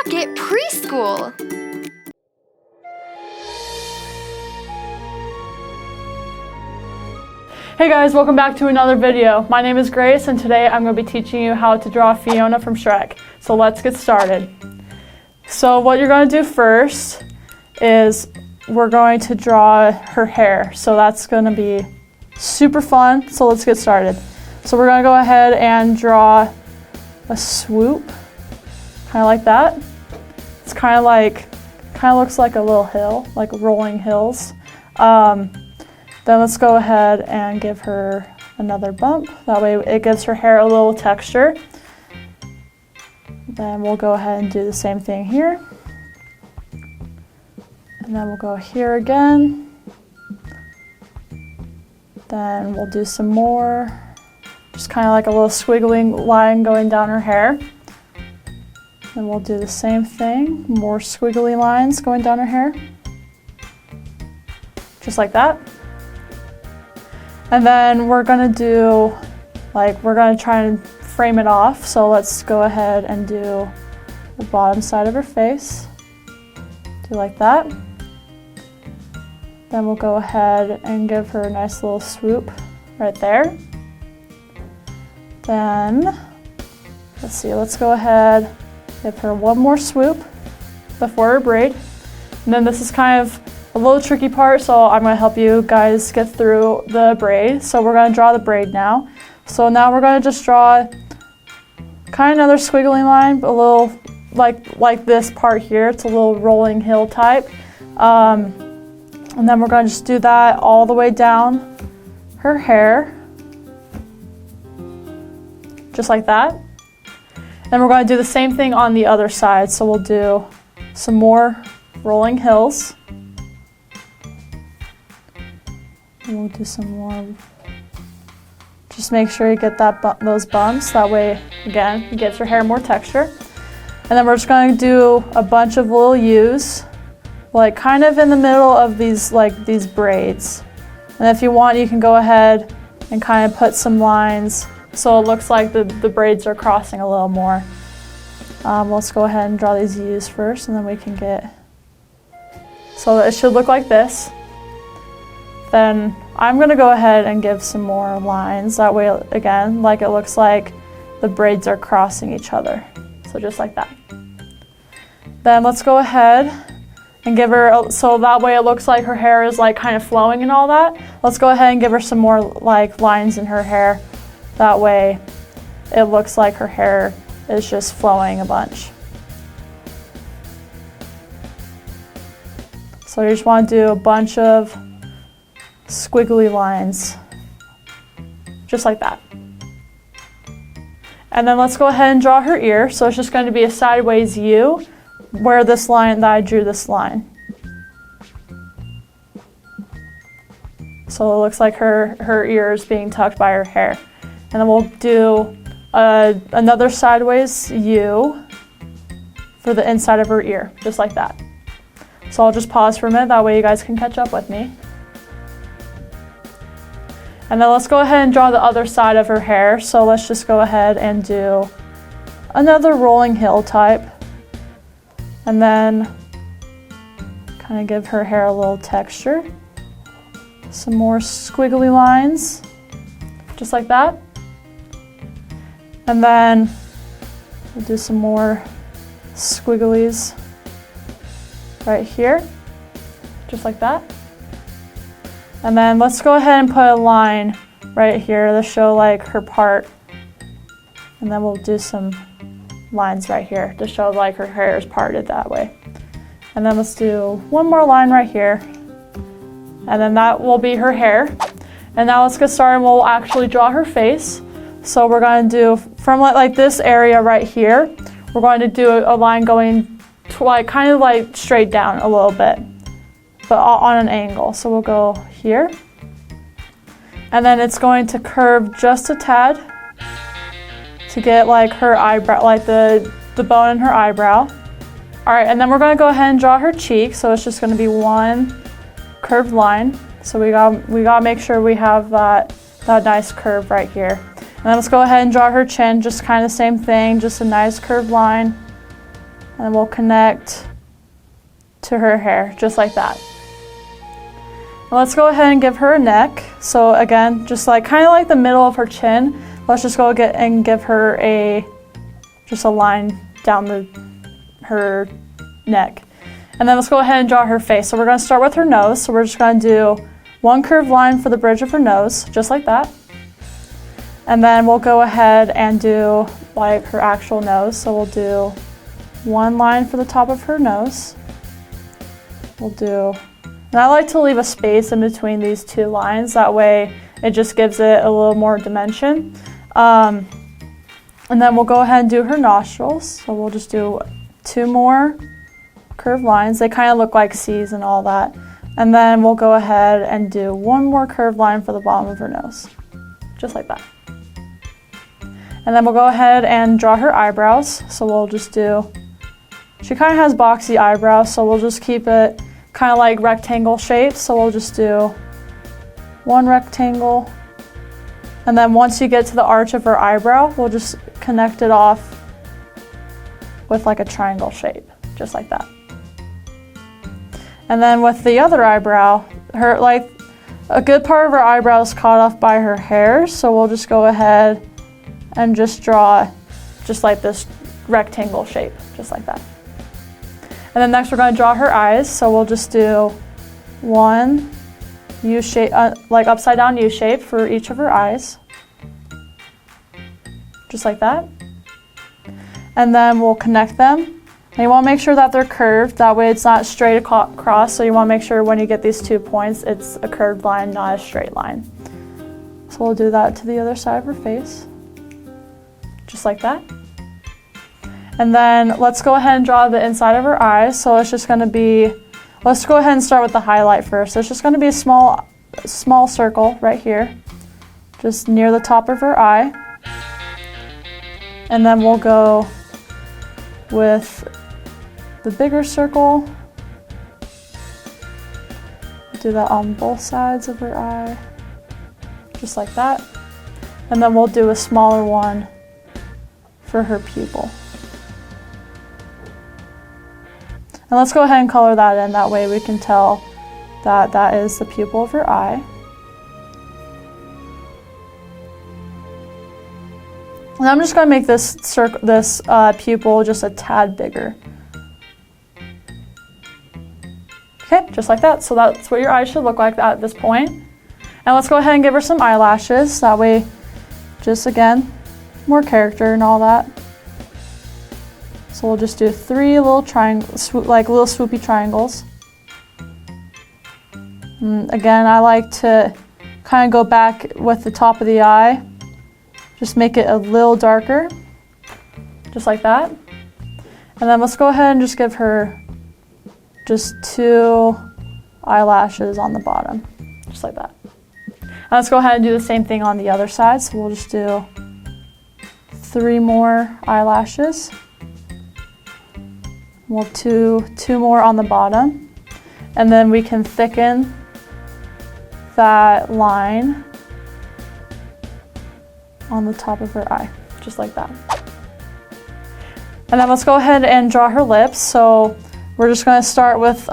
Pocket Preschool. Hey guys, welcome back to another video. My name is Grace and today I'm going to be teaching you how to draw Fiona from Shrek. So let's get started. So what you're going to do first is we're going to draw her hair. So that's going to be super fun. So let's get started. So we're going to go ahead and draw a swoop, kind of like that. It's kind of looks like a little hill, like rolling hills. Then let's go ahead and give her another bump. That way it gives her hair a little texture. Then we'll go ahead and do the same thing here. And then we'll go here again. Then we'll do some more. Just kind of like a little squiggly line going down her hair. Then we'll do the same thing, more squiggly lines going down her hair. Just like that. And then we're gonna do, we're gonna try and frame it off. So let's go ahead and do the bottom side of her face. Do like that. Then we'll go ahead and give her a nice little swoop right there. Then, let's go ahead, give her one more swoop before her braid. And then this is kind of a little tricky part, so I'm going to help you guys get through the braid. So we're going to draw the braid now. So now we're going to just draw kind of another squiggly line, a little like this part here. It's a little rolling hill type. And then we're going to just do that all the way down her hair. Just like that. Then we're going to do the same thing on the other side. So we'll do some more rolling hills. And we'll do some more. Just make sure you get those bumps. That way, again, it gives your hair more texture. And then we're just going to do a bunch of little U's, like kind of in the middle of these braids. And if you want, you can go ahead and kind of put some lines so it looks like the braids are crossing a little more. Let's go ahead and draw these U's first, and then we can get, so it should look like this. Then I'm going to go ahead and give some more lines. That way, again, it looks like the braids are crossing each other. So just like that. Then let's go ahead and give her, so that way it looks like her hair is kind of flowing and all that. Let's go ahead and give her some more lines in her hair. That way it looks like her hair is just flowing a bunch. So you just want to do a bunch of squiggly lines, just like that. And then let's go ahead and draw her ear. So it's just going to be a sideways U where this line that I drew this line. So it looks like her ear is being tucked by her hair. And then we'll do another sideways U for the inside of her ear, just like that. So I'll just pause for a minute, that way you guys can catch up with me. And then let's go ahead and draw the other side of her hair. So let's just go ahead and do another rolling hill type. And then kind of give her hair a little texture. Some more squiggly lines, just like that. And then we'll do some more squigglies right here, just like that. And then let's go ahead and put a line right here to show her part. And then we'll do some lines right here to show her hair is parted that way. And then let's do one more line right here. And then that will be her hair. And now let's get started and we'll actually draw her face. So we're going to do from this area right here, we're going to do a line going kind of straight down a little bit, but on an angle. So we'll go here. And then it's going to curve just a tad to get her eyebrow, the bone in her eyebrow. All right, and then we're going to go ahead and draw her cheek. So it's just going to be one curved line. So we got to make sure we have that nice curve right here. And then let's go ahead and draw her chin, just kind of the same thing, just a nice curved line. And we'll connect to her hair, just like that. And let's go ahead and give her a neck. So again, just like kind of like the middle of her chin, let's just go and give her just a line down her neck. And then let's go ahead and draw her face. So we're going to start with her nose. So we're just going to do one curved line for the bridge of her nose, just like that. And then we'll go ahead and do like her actual nose. So we'll do one line for the top of her nose. And I like to leave a space in between these two lines. That way it just gives it a little more dimension. And then we'll go ahead and do her nostrils. So we'll just do 2 more curved lines. They kind of look like C's and all that. And then we'll go ahead and do 1 more curved line for the bottom of her nose, just like that. And then we'll go ahead and draw her eyebrows. So we'll just do, she kind of has boxy eyebrows, so we'll just keep it kind of like rectangle shapes. So we'll just do 1 rectangle. And then once you get to the arch of her eyebrow, we'll just connect it off with like a triangle shape, just like that. And then with the other eyebrow, like a good part of her eyebrow is caught off by her hair. So we'll just go ahead and just draw just like this rectangle shape, just like that. And then next we're going to draw her eyes. So we'll just do 1 U shape, like upside down U shape for each of her eyes, just like that. And then we'll connect them. And you want to make sure that they're curved. That way it's not straight across. So you want to make sure when you get these 2 points, it's a curved line, not a straight line. So we'll do that to the other side of her face, just like that. And then let's go ahead and draw the inside of her eyes. So it's just going to be, let's go ahead and start with the highlight first. So it's just going to be a small circle right here, just near the top of her eye. And then we'll go with the bigger circle. Do that on both sides of her eye, just like that. And then we'll do a smaller one for her pupil. And let's go ahead and color that in. That way we can tell that that is the pupil of her eye. And I'm just going to make this pupil just a tad bigger. Okay, just like that. So that's what your eyes should look like at this point. And let's go ahead and give her some eyelashes. That way, just again, more character and all that. So we'll just do 3 little triangles, like little swoopy triangles. And again, I like to kind of go back with the top of the eye. Just make it a little darker, just like that. And then let's go ahead and just give her just 2 eyelashes on the bottom, just like that. And let's go ahead and do the same thing on the other side. So we'll just do 3 more eyelashes. We'll do 2 more on the bottom. And then we can thicken that line on the top of her eye, just like that. And then let's go ahead and draw her lips. So we're just going to start with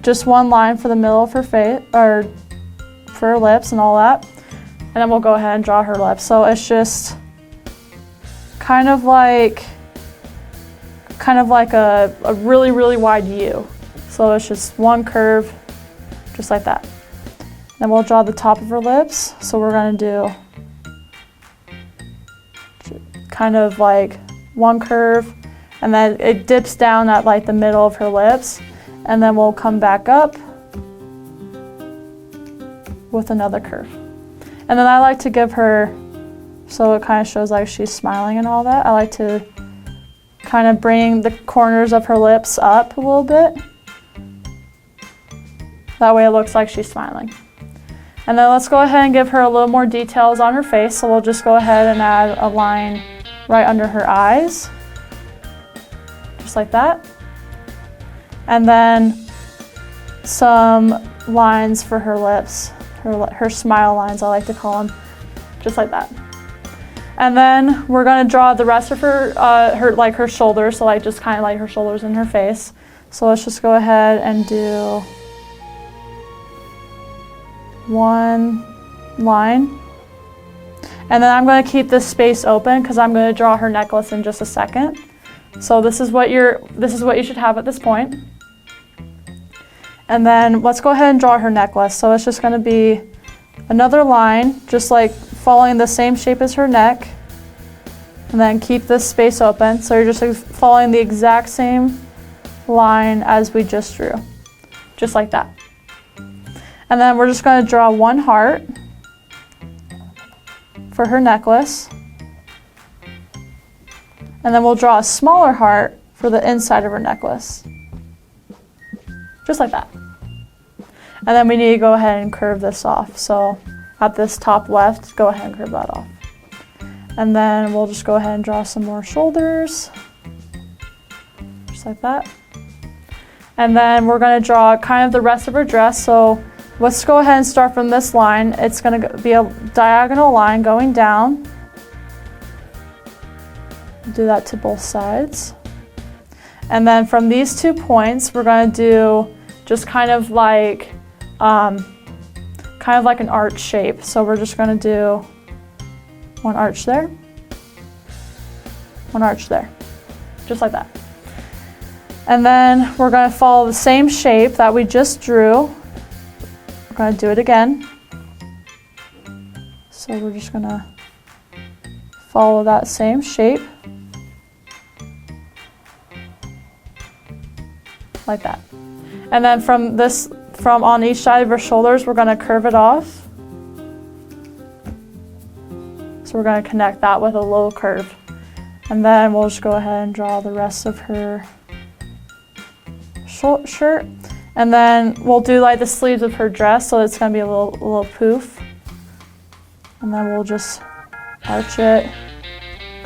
just 1 line for the middle of her face, or for her lips and all that. And then we'll go ahead and draw her lips. So it's just kind of like a really, really wide U. So it's just 1 curve, just like that. Then we'll draw the top of her lips. So we're going to do kind of like 1 curve, and then it dips down at like the middle of her lips, and then we'll come back up with another curve. And then I like to give her, so it kind of shows like she's smiling and all that, I like to kind of bring the corners of her lips up a little bit. That way it looks like she's smiling. And then let's go ahead and give her a little more details on her face. So we'll just go ahead and add a line right under her eyes, just like that. And then some lines for her lips, her smile lines, I like to call them, just like that. And then we're gonna draw the rest of her, her shoulders, so like just kind of like her shoulders and her face. So let's just go ahead and do one line. And then I'm gonna keep this space open because I'm gonna draw her necklace in just a second. So this is what you should have at this point. And then let's go ahead and draw her necklace. So it's just gonna be another line, just like following the same shape as her neck. And then keep this space open. So you're just like following the exact same line as we just drew. Just like that. And then we're just gonna draw one heart for her necklace. And then we'll draw a smaller heart for the inside of her necklace. Just like that. And then we need to go ahead and curve this off. So at this top left, go ahead and curve that off. And then we'll just go ahead and draw some more shoulders. Just like that. And then we're gonna draw kind of the rest of her dress. So let's go ahead and start from this line. It's gonna be a diagonal line going down. Do that to both sides. And then from these 2 points, we're gonna do just kind of like an arch shape. So we're just gonna do one arch there, one arch there, just like that. And then we're gonna follow the same shape that we just drew. We're gonna do it again. So we're just gonna follow that same shape. Like that. And then from on each side of her shoulders, we're gonna curve it off. So we're gonna connect that with a little curve. And then we'll just go ahead and draw the rest of her shirt. And then we'll do like the sleeves of her dress, so it's gonna be a little poof. And then we'll just arch it,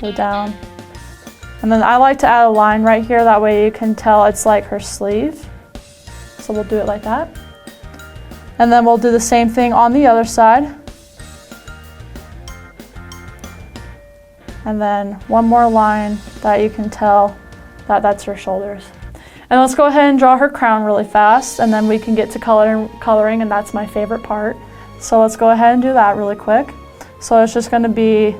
go down. And then I like to add a line right here, that way you can tell it's like her sleeve. So we'll do it like that. And then we'll do the same thing on the other side. And then one more line that you can tell that that's her shoulders. And let's go ahead and draw her crown really fast, and then we can get to coloring, and that's my favorite part. So let's go ahead and do that really quick. So it's just gonna be,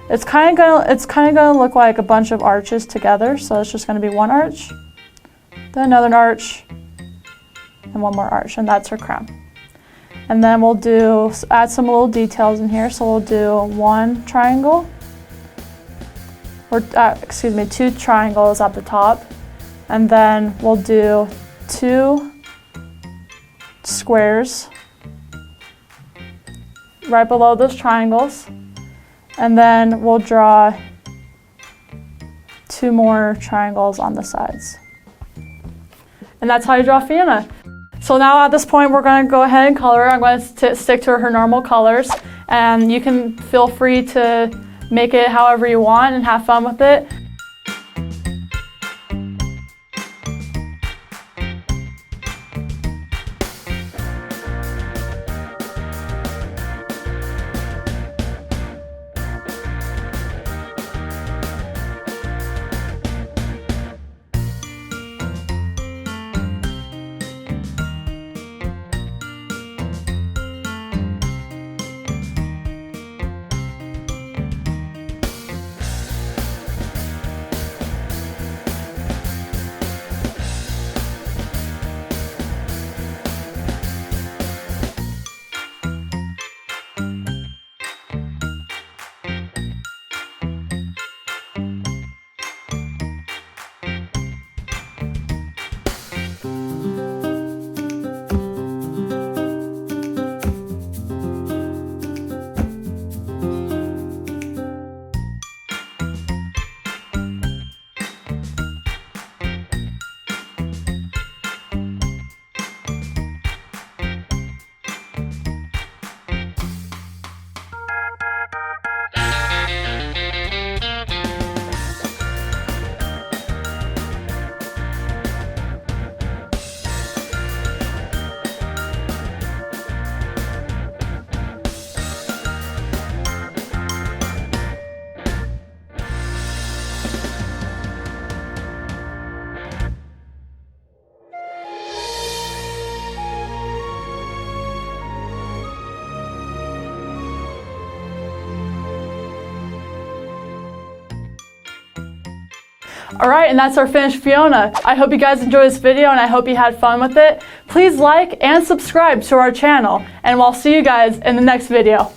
it's kind of gonna look like a bunch of arches together. So it's just gonna be one arch, then another arch, and one more arch, and that's her crown. And then we'll add some little details in here. So we'll do one triangle, or excuse me, 2 triangles at the top. And then we'll do 2 squares right below those triangles. And then we'll draw 2 more triangles on the sides. And that's how you draw Fiona. So now at this point, we're gonna go ahead and color her. I'm going to stick to her normal colors, and you can feel free to make it however you want and have fun with it. All right, and that's our finished Fiona. I hope you guys enjoyed this video and I hope you had fun with it. Please like and subscribe to our channel, and we'll see you guys in the next video.